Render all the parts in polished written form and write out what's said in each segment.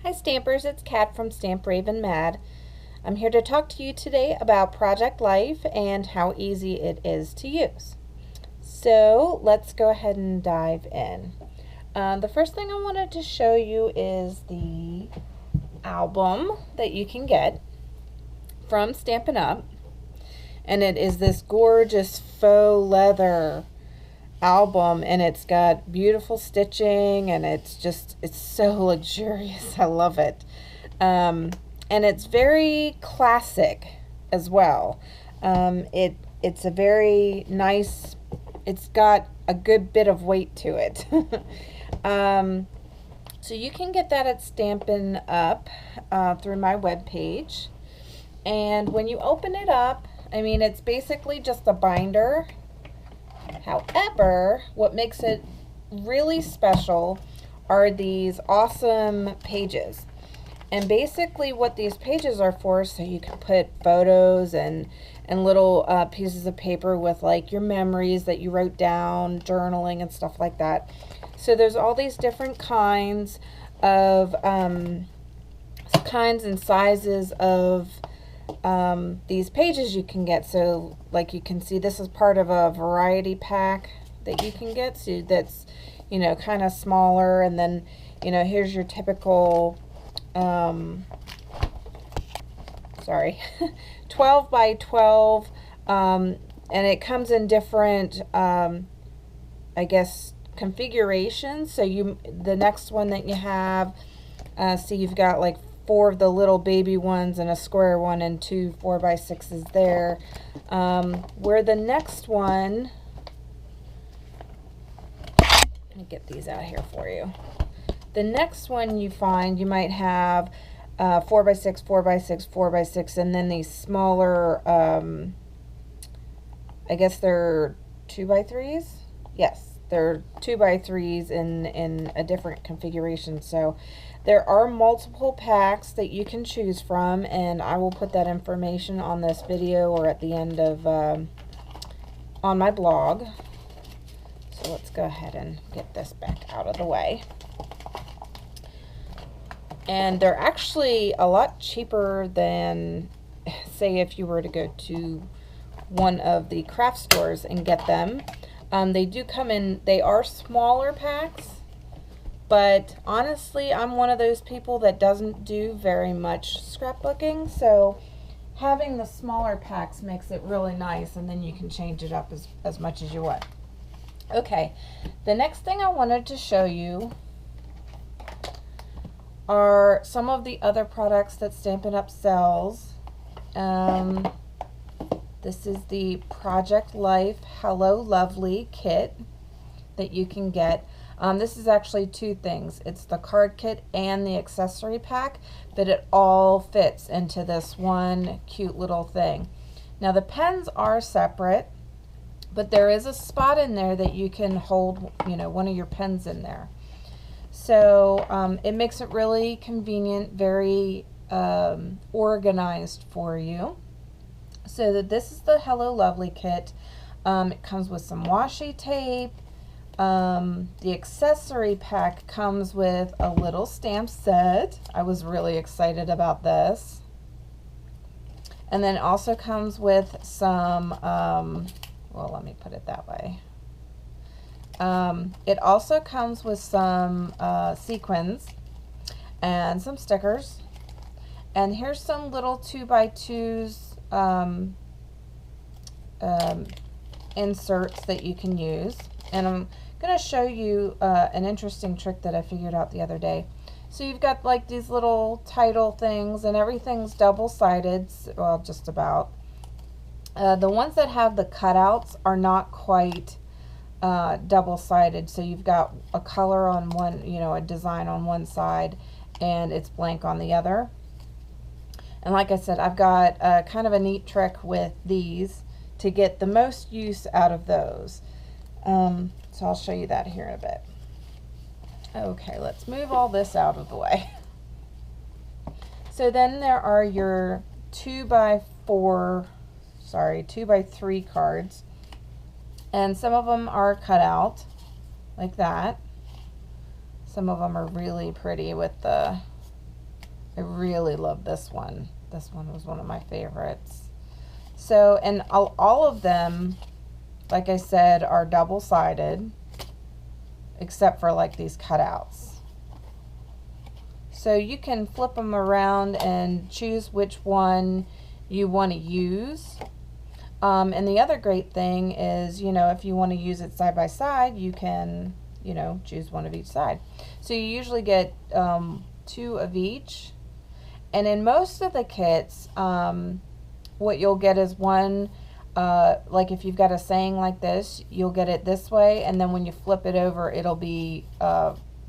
Hi Stampers, it's Kat from StampRavenMad. I'm here to talk to you today about Project Life and how easy it is to use. So let's go ahead and dive in. The first thing I wanted to show you is the album that you can get from Stampin' Up! And it is this gorgeous faux leather album, and it's got beautiful stitching, and it's so luxurious. I love it. And it's very classic as well. It's a very nice, it's got a good bit of weight to it. So you can get that at Stampin' Up! Through my webpage. And when you open it up, I mean, it's basically just a binder. However, what makes it really special are these awesome pages. And basically what these pages are for, so you can put photos and little pieces of paper with like your memories that you wrote down, journaling and stuff like that. So there's all these different kinds of kinds and sizes of these pages you can get. So like you can see, this is part of a variety pack that you can get. So that's, you know, kind of smaller, and then, you know, here's your typical 12 by 12, and it comes in different I guess configurations. So the next one that you have, so you've got like 4 of the little baby ones and a square one and 2 4x6s there. Where the next one, let me get these out here for you. The next one you find, you might have 4x6, 4x6, 4x6, and then these smaller, I guess they're 2x3s? Yes, they're 2x3s in a different configuration. So there are multiple packs that you can choose from, and I will put that information on this video or at the end of on my blog. So let's go ahead and get this back out of the way. And they're actually a lot cheaper than, say, if you were to go to one of the craft stores and get them. They do come in, they are smaller packs, but honestly, I'm one of those people that doesn't do very much scrapbooking, so having the smaller packs makes it really nice, and then you can change it up as much as you want. Okay, the next thing I wanted to show you are some of the other products that Stampin' Up! Sells. This is the Project Life Hello Lovely kit that you can get. This is actually 2 things. It's the card kit and the accessory pack, but it all fits into this one cute little thing. Now the pens are separate, but there is a spot in there that you can hold, you know, one of your pens in there. So it makes it really convenient, very organized for you. So that this is the Hello Lovely kit. It comes with some washi tape. The accessory pack comes with a little stamp set. I was really excited about this. And then it also comes with some, well, let me put it that way. It also comes with some sequins and some stickers. And here's some little 2x2s inserts that you can use. And I'm going to show you an interesting trick that I figured out the other day. So you've got like these little title things, and everything's double-sided, well, just about. The ones that have the cutouts are not quite double-sided, so you've got a color on one, you know, a design on one side, and it's blank on the other. And like I said, I've got kind of a neat trick with these to get the most use out of those. So I'll show you that here in a bit. Okay, let's move all this out of the way. So then there are your 2x3 cards. And some of them are cut out like that. Some of them are really pretty with the I really love this one. This one was one of my favorites. So, and all of them, like I said, are double-sided, except for like these cutouts. So you can flip them around and choose which one you want to use. And the other great thing is, you know, if you want to use it side by side, you can, you know, choose one of each side. So you usually get 2 of each. And in most of the kits, what you'll get is one, like if you've got a saying like this, you'll get it this way, and then when you flip it over, it'll be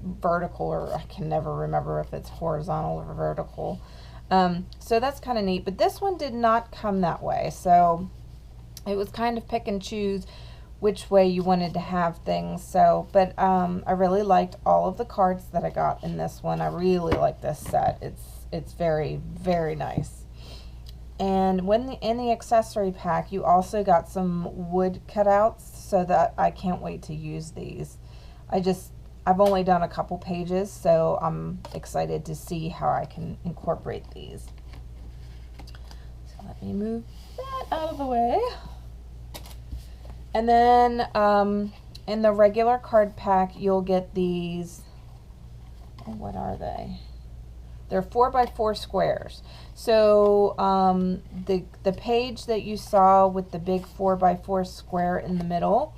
vertical, or I can never remember if it's horizontal or vertical. So that's kind of neat, but this one did not come that way. So it was kind of pick and choose which way you wanted to have things. So, but I really liked all of the cards that I got in this one. I really like this set. It's very, very nice. And in the accessory pack, you also got some wood cutouts, so that I can't wait to use these. I've only done a couple pages, so I'm excited to see how I can incorporate these. So let me move that out of the way. And then in the regular card pack, you'll get these, oh, what are they? They're 4x4 squares. So the page that you saw with the big 4x4 square in the middle,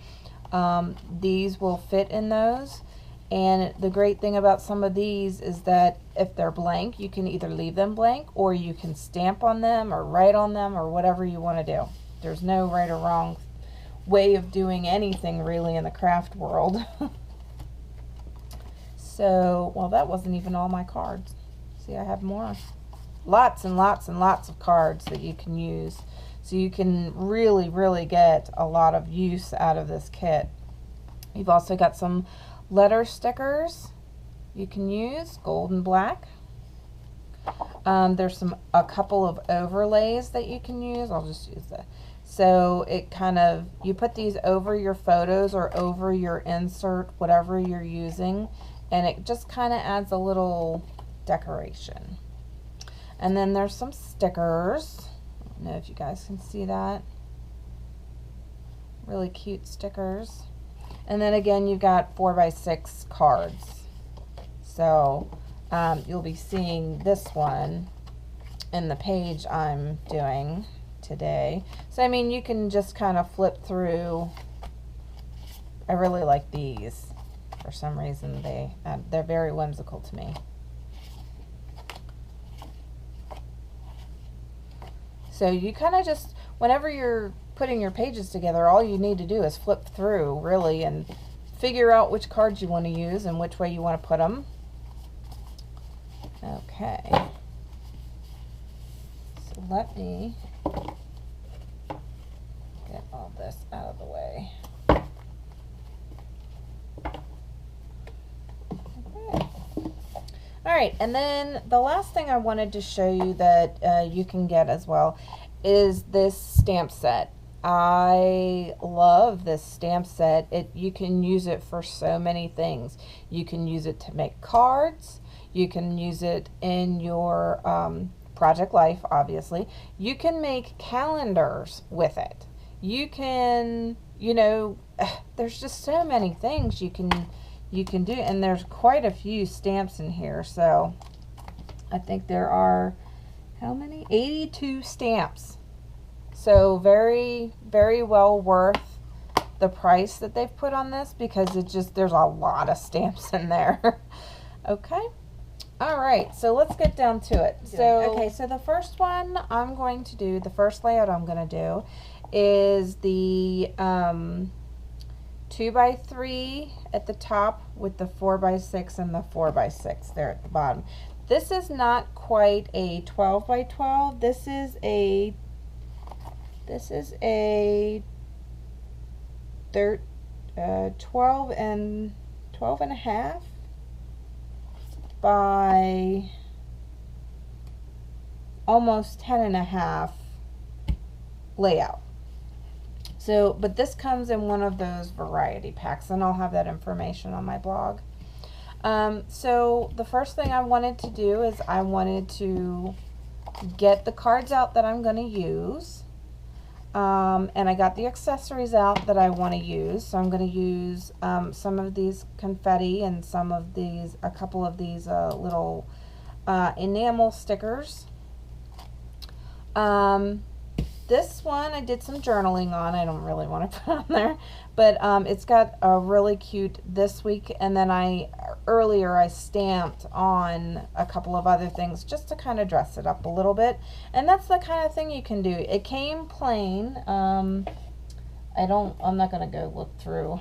these will fit in those. And the great thing about some of these is that if they're blank, you can either leave them blank, or you can stamp on them or write on them, or whatever you want to do. There's no right or wrong way of doing anything really in the craft world. So, well, that wasn't even all my cards. See, I have more. Lots and lots and lots of cards that you can use. So you can really, really get a lot of use out of this kit. You've also got some letter stickers you can use, gold and black. There's a couple of overlays that you can use. I'll just use that. So it kind of, you put these over your photos or over your insert, whatever you're using, and it just kind of adds a little decoration. And then there's some stickers. I don't know if you guys can see that. Really cute stickers. And then again, you've got 4x6 cards. So you'll be seeing this one in the page I'm doing today. So I mean, you can just kind of flip through. I really like these. For some reason, they're very whimsical to me. So you kind of just, whenever you're putting your pages together, all you need to do is flip through, really, and figure out which cards you want to use and which way you want to put them. Okay. So let me get all this out of the way. All right, and then the last thing I wanted to show you that you can get as well is this stamp set. I love this stamp set. You can use it for so many things. You can use it to make cards. You can use it in your project life, obviously. You can make calendars with it. You can, you know, there's just so many things you can do, and there's quite a few stamps in here. So I think there are, how many? 82 stamps. So very, very well worth the price that they've put on this, because there's a lot of stamps in there. Okay. All right, so let's get down to it. So, okay, so the first one I'm going to do, the first layout I'm going to do is the 2x3 at the top with the 4x6 and the 4x6 there at the bottom. This is not quite a 12x12. This is a 12 and a half by almost 10 and a half layout. So, but this comes in one of those variety packs, and I'll have that information on my blog. So the first thing I wanted to do is I wanted to get the cards out that I'm going to use. And I got the accessories out that I want to use. So I'm going to use some of these confetti and a couple of these little enamel stickers. This one I did some journaling on. I don't really want to put on there, but it's got a really cute this week, and then earlier I stamped on a couple of other things just to kind of dress it up a little bit, and that's the kind of thing you can do. It came plain. I'm not gonna go look through.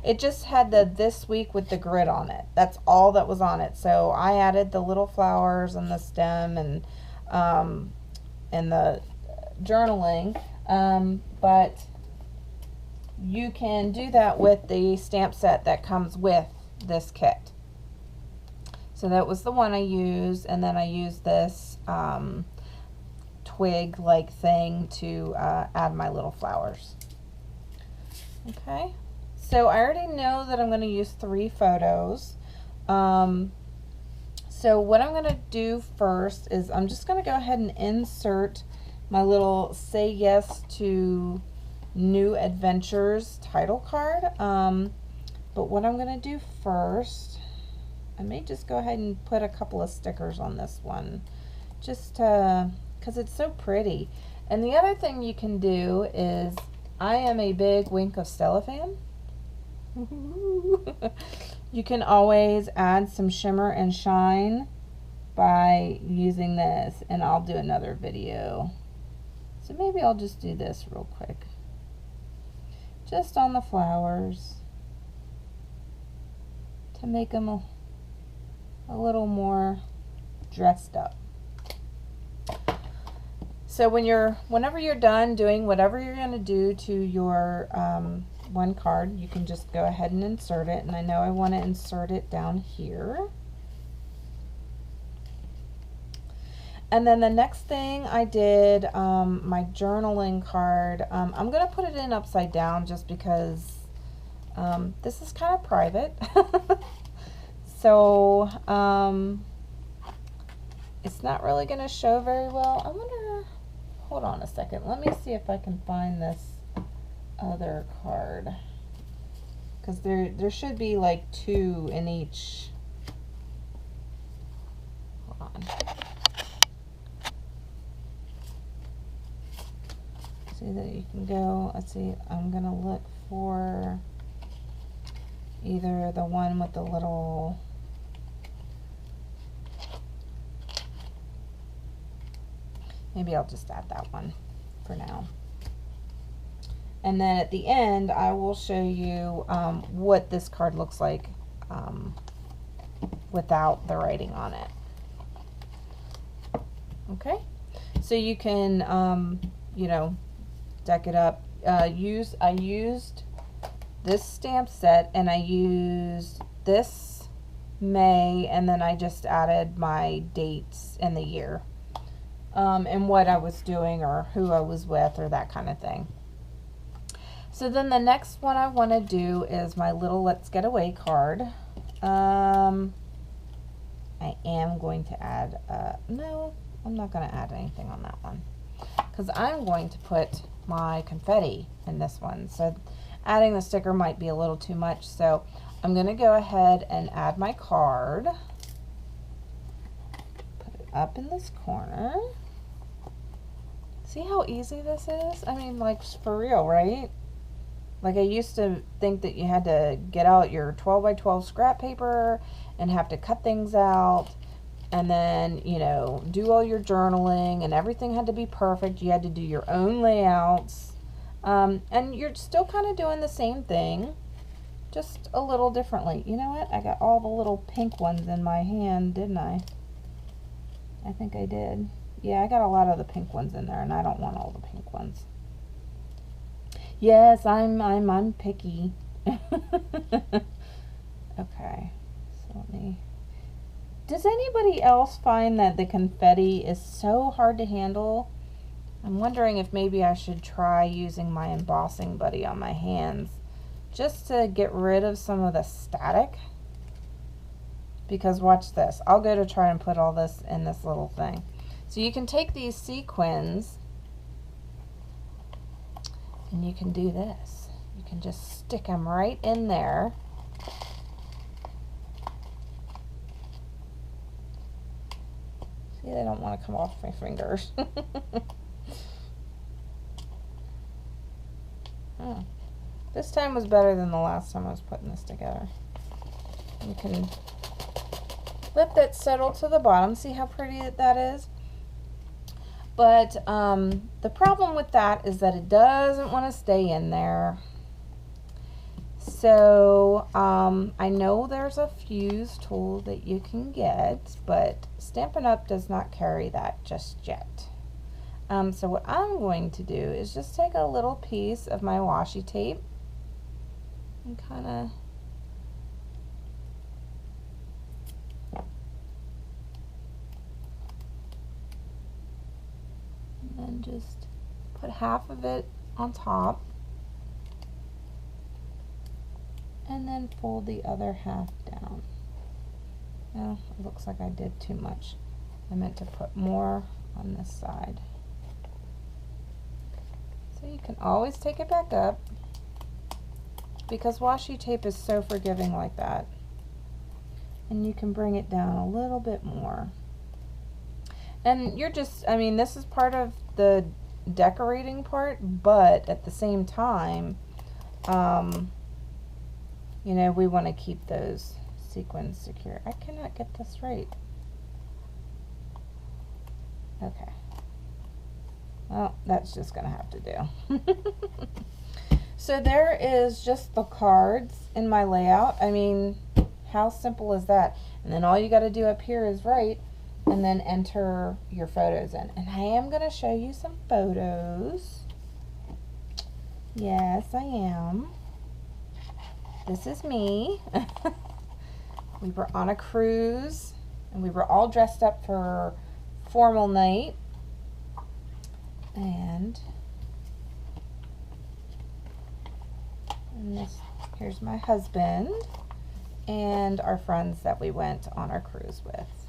It just had the this week with the grid on it. That's all that was on it. So I added the little flowers and the stem and the journaling, but you can do that with the stamp set that comes with this kit. So that was the one I used, and then I used this twig like thing to add my little flowers. Okay, so I already know that I'm going to use 3 photos. So what I'm going to do first is I'm just going to go ahead and insert my little Say Yes to New Adventures title card. But what I'm going to do first, I may just go ahead and put a couple of stickers on this one, just because it's so pretty. And the other thing you can do is, I am a big Wink of Stella fan. You can always add some shimmer and shine by using this, and I'll do another video. So maybe I'll just do this real quick. Just on the flowers to make them a little more dressed up. So whenever you're done doing whatever you're going to do to your one card, you can just go ahead and insert it. And I know I want to insert it down here. And then the next thing I did, my journaling card, I'm going to put it in upside down just because this is kind of private. So it's not really going to show very well. I wonder, hold on a second. Let me see if I can find this other card. Because there should be like 2 in each. Hold on. See that you can go, let's see, I'm going to look for either the one with the little, maybe I'll just add that one for now. And then at the end, I will show you what this card looks like without the writing on it. Okay, so you can, you know, deck it up. I used this stamp set, and I used this May, and then I just added my dates and the year, and what I was doing or who I was with or that kind of thing. So then the next one I want to do is my little Let's Get Away card. I am going to add, no, I'm not going to add anything on that one, because I'm going to put my confetti in this one. So adding the sticker might be a little too much. So I'm going to go ahead and add my card. Put it up in this corner. See how easy this is? I mean, like, for real, right? Like, I used to think that you had to get out your 12 by 12 scrap paper and have to cut things out, and then, you know, do all your journaling, and everything had to be perfect. You had to do your own layouts. And you're still kind of doing the same thing, just a little differently. You know what? I got all the little pink ones in my hand, didn't I? I think I did. Yeah, I got a lot of the pink ones in there, and I don't want all the pink ones. Yes, I'm picky. Okay, so let me. Does anybody else find that the confetti is so hard to handle? I'm wondering if maybe I should try using my embossing buddy on my hands just to get rid of some of the static. because watch this. I'll go to try and put all this in this little thing. So you can take these sequins and you can do this. You can just stick them right in there. See, they don't want to come off my fingers. This time was better than the last time I was putting this together. You can let that settle to the bottom. See how pretty that is? But the problem with that is that it doesn't want to stay in there. So I know there's a fuse tool that you can get, but Stampin' Up! Does not carry that just yet. So what I'm going to do is just take a little piece of my washi tape and kind of and just put half of it on top and then fold the other half down. Now it looks like I did too much. I meant to put more on this side. So you can always take it back up because washi tape is so forgiving like that. And you can bring it down a little bit more. And you're just, I mean, this is part of the decorating part, but at the same time, you know, we want to keep those sequins secure. I cannot get this right. Okay. Well, that's just going to have to do. So there is just the cards in my layout. I mean, how simple is that? And then all you got to do up here is write and then enter your photos in. And I am going to show you some photos. Yes, I am. This is me. We were on a cruise and we were all dressed up for formal night. And this, here's my husband and our friends that we went on our cruise with,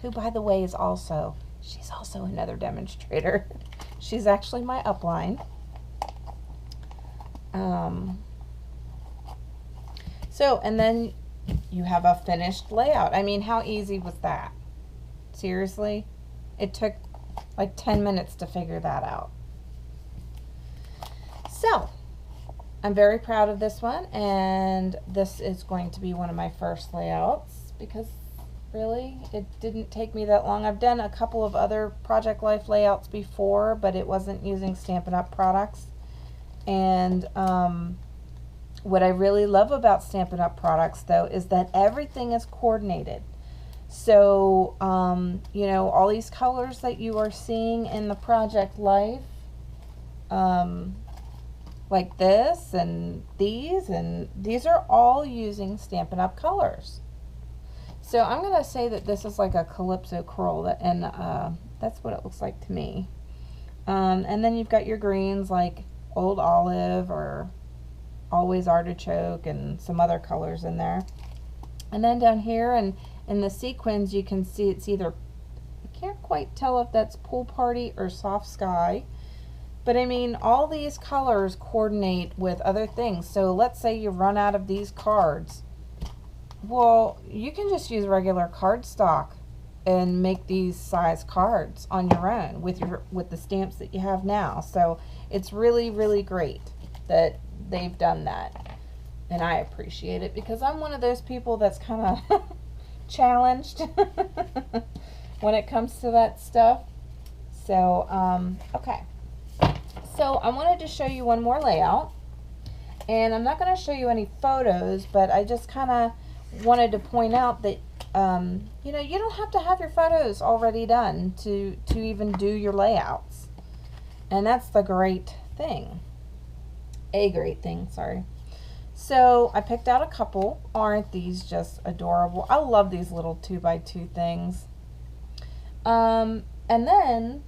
who by the way is also, she's also another demonstrator. She's actually my upline. So, and then you have a finished layout. I mean, how easy was that? Seriously? It took like 10 minutes to figure that out. So, I'm very proud of this one, and this is going to be one of my first layouts because really, it didn't take me that long. I've done a couple of other Project Life layouts before, but it wasn't using Stampin' Up! Products. And what I really love about Stampin' Up! Products, though, is that everything is coordinated. So, you know, all these colors that you are seeing in the Project Life, like this and these are all using Stampin' Up! Colors. So I'm going to say that this is like a Calypso curl, and that's what it looks like to me. And then you've got your greens like Old Olive or Always Artichoke and some other colors in there. And then down here and in the sequins you can see it's either, I can't quite tell if that's Pool Party or Soft Sky. But I mean, all these colors coordinate with other things. So let's say you run out of these cards. Well, you can just use regular cardstock and make these size cards on your own with the stamps that you have now. So it's really, really great that they've done that. And I appreciate it because I'm one of those people that's kind of challenged when it comes to that stuff. So, okay. So I wanted to show you one more layout. And I'm not going to show you any photos, but I just kind of wanted to point out that you know, you don't have to have your photos already done to even do your layouts. And that's the great thing. A great thing, sorry. So I picked out a couple. Aren't these just adorable? I love these little 2x2 things. And then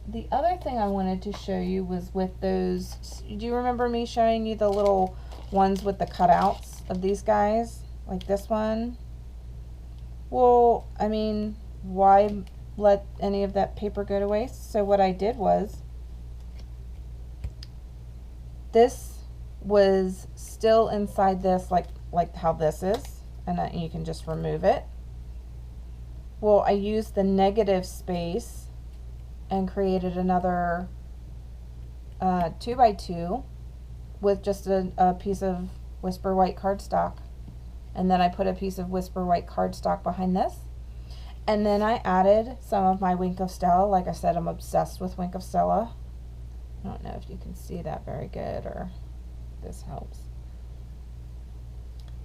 the other thing I wanted to show you was with those, do you remember me showing you the little ones with the cutouts of these guys? Like this one Well, I mean, why let any of that paper go to waste? So what I did was, this was still inside this, like how this is, and you can just remove it. Well, I used the negative space and created another 2x2 with just a piece of Whisper White cardstock. And then I put a piece of Whisper White cardstock behind this. And then I added some of my Wink of Stella. Like I said, I'm obsessed with Wink of Stella. I don't know if you can see that very good, or this helps.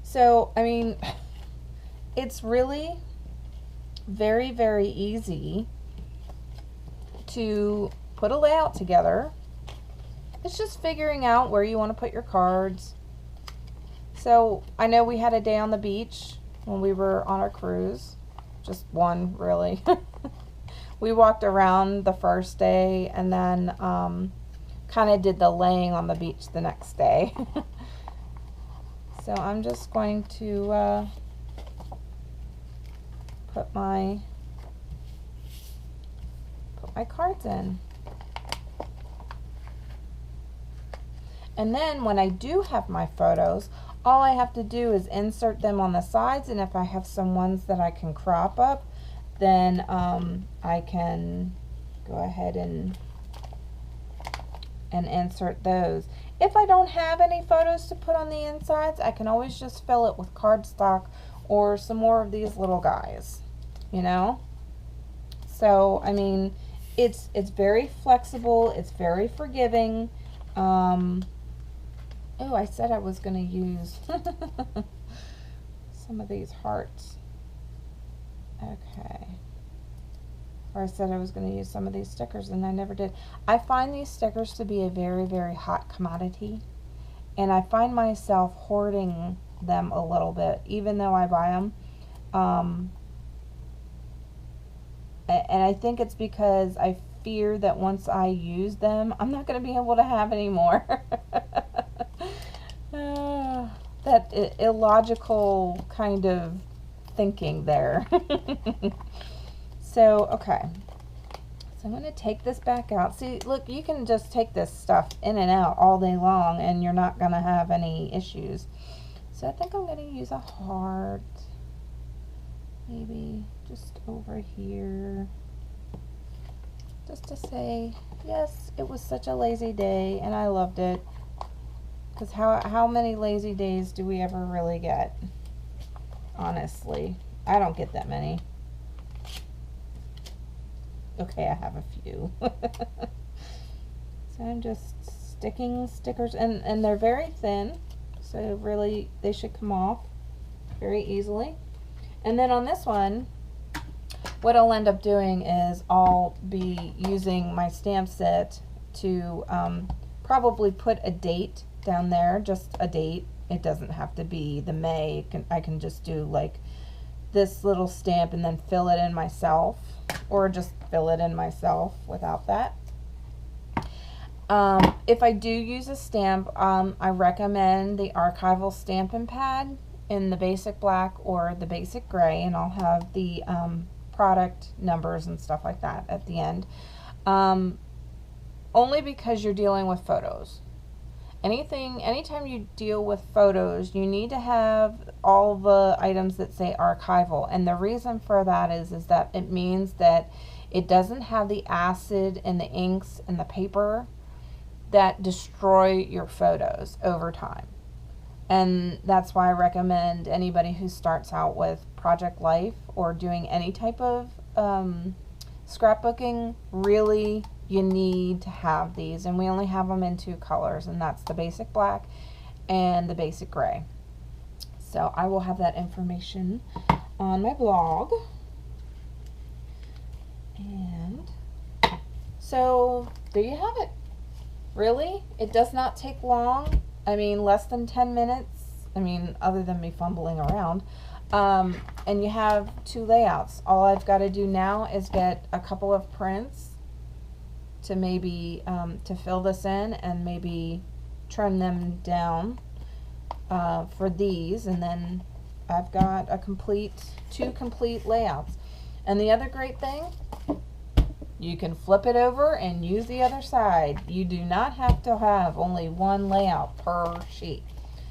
So, I mean, it's really very, very easy to put a layout together. It's just figuring out where you want to put your cards. So I know we had a day on the beach when we were on our cruise. Just one, really. We walked around the first day and then kind of did the laying on the beach the next day. So I'm just going to put my cards in. And then when I do have my photos, all I have to do is insert them on the sides, and if I have some ones that I can crop up, then I can go ahead and insert those. If I don't have any photos to put on the insides, I can always just fill it with cardstock or some more of these little guys, you know? So, I mean, it's very flexible, it's very forgiving. Oh, I said I was going to use some of these hearts. Okay. Or I said I was going to use some of these stickers, and I never did. I find these stickers to be a very, very hot commodity. And I find myself hoarding them a little bit, even though I buy them. And I think it's because I fear that once I use them, I'm not going to be able to have any more. That illogical kind of thinking there. So, okay. So I'm going to take this back out. See, look, you can just take this stuff in and out all day long and you're not going to have any issues. So I think I'm going to use a heart. Maybe just over here. Just to say, yes, it was such a lazy day and I loved it. Because how many lazy days do we ever really get? Honestly, I don't get that many. Okay, I have a few. So I'm just sticking stickers, and they're very thin, so really they should come off very easily. And then on this one, what I'll end up doing is I'll be using my stamp set to probably put a date down there, just a date. It doesn't have to be the May. I can just do like this little stamp and then fill it in myself, or just fill it in myself without that. If I do use a stamp, I recommend the archival Stampin' pad in the basic black or the basic gray, and I'll have the product numbers and stuff like that at the end. Only because you're dealing with photos. Anytime you deal with photos, you need to have all the items that say archival. And the reason for that is that it means that it doesn't have the acid and the inks and the paper that destroy your photos over time. And that's why I recommend anybody who starts out with Project Life or doing any type of scrapbooking, really, you need to have these. And we only have them in 2 colors, and that's the basic black and the basic gray. So I will have that information on my blog. And so there you have it. Really, it does not take long. I mean, less than 10 minutes. I mean, other than me fumbling around. And you have 2 layouts. All I've got to do now is get a couple of prints to maybe to fill this in, and maybe trim them down for these, and then I've got two complete layouts. And the other great thing, you can flip it over and use the other side. You do not have to have only one layout per sheet.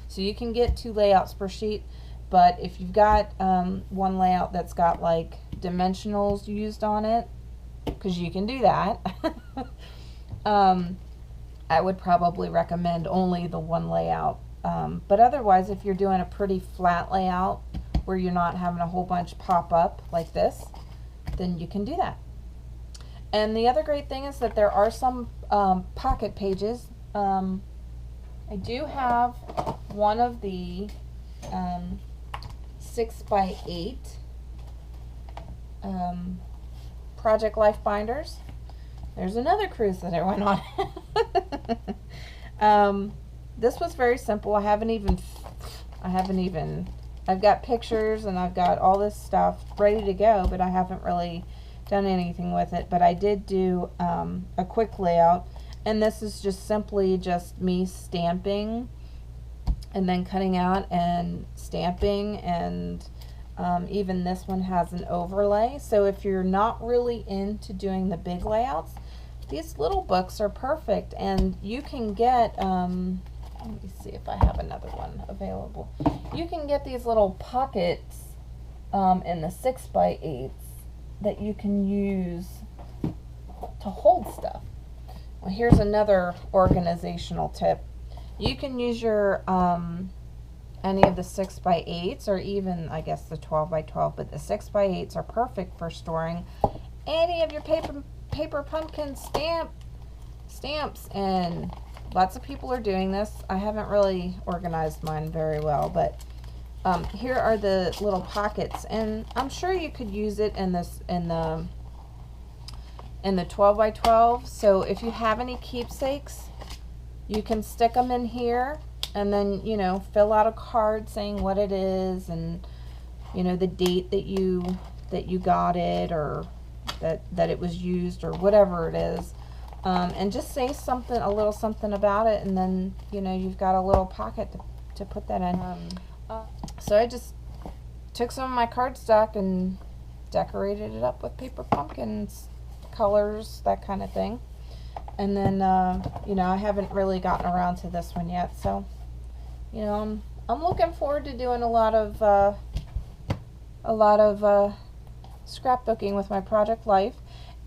So you can get 2 layouts per sheet, but if you've got one layout that's got like dimensionals used on it, because you can do that, I would probably recommend only the one layout. But otherwise, if you're doing a pretty flat layout where you're not having a whole bunch pop up like this, then you can do that. And the other great thing is that there are some pocket pages. I do have one of the 6x8 Project Life binders. There's another cruise that I went on. This was very simple. I've got pictures and I've got all this stuff ready to go, but I haven't really done anything with it. But I did do a quick layout, and this is just simply just me stamping and then cutting out and stamping, and even this one has an overlay. So if you're not really into doing the big layouts, these little books are perfect. And you can get let me see if I have another one available. You can get these little pockets in the 6x8s that you can use to hold stuff. Well, here's another organizational tip. You can use your any of the 6x8s, or even I guess the 12x12, but the 6x8s are perfect for storing any of your paper pumpkin stamps, and lots of people are doing this. I haven't really organized mine very well, but here are the little pockets, and I'm sure you could use it in the 12x12. So if you have any keepsakes, you can stick them in here, and then, you know, fill out a card saying what it is, and, you know, the date that you got it, or that it was used, or whatever it is, and just say something, a little something about it, and then, you know, you've got a little pocket to put that in. So I just took some of my cardstock and decorated it up with paper pumpkins, colors, that kind of thing. And then, you know, I haven't really gotten around to this one yet, so, you know, I'm looking forward to doing a lot of scrapbooking with my Project Life.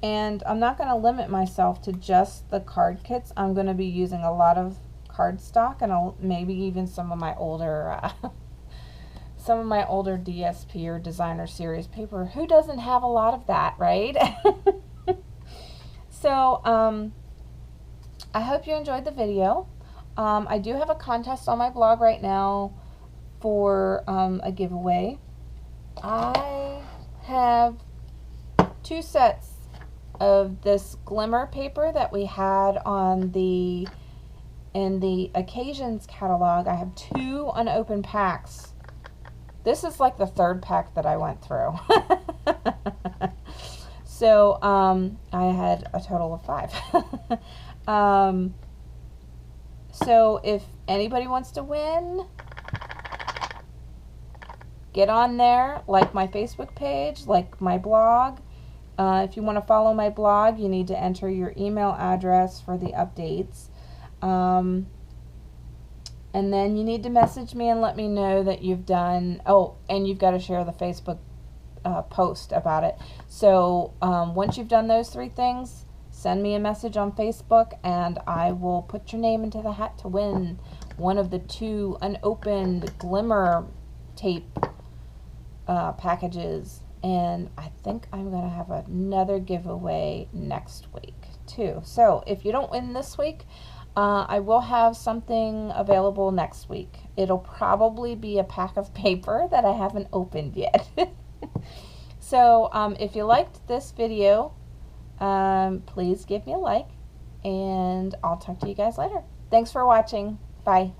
And I'm not going to limit myself to just the card kits. I'm going to be using a lot of cardstock, and maybe even some of my older DSP or designer series paper. Who doesn't have a lot of that, right? So I hope you enjoyed the video. I do have a contest on my blog right now for a giveaway. I have 2 sets of this glimmer paper that we had in the Occasions catalog. I have 2 unopened packs. This is like the 3rd pack that I went through. So I had a total of 5. So if anybody wants to win, get on there, like my Facebook page, like my blog. If you want to follow my blog, you need to enter your email address for the updates. And then you need to message me and let me know that you've done, and you've got to share the Facebook post about it. So once you've done those 3 things, send me a message on Facebook, and I will put your name into the hat to win one of the 2 unopened glimmer tape packages. And I think I'm going to have another giveaway next week too. So if you don't win this week, I will have something available next week. It'll probably be a pack of paper that I haven't opened yet. So if you liked this video, please give me a like, and I'll talk to you guys later. Thanks for watching. Bye.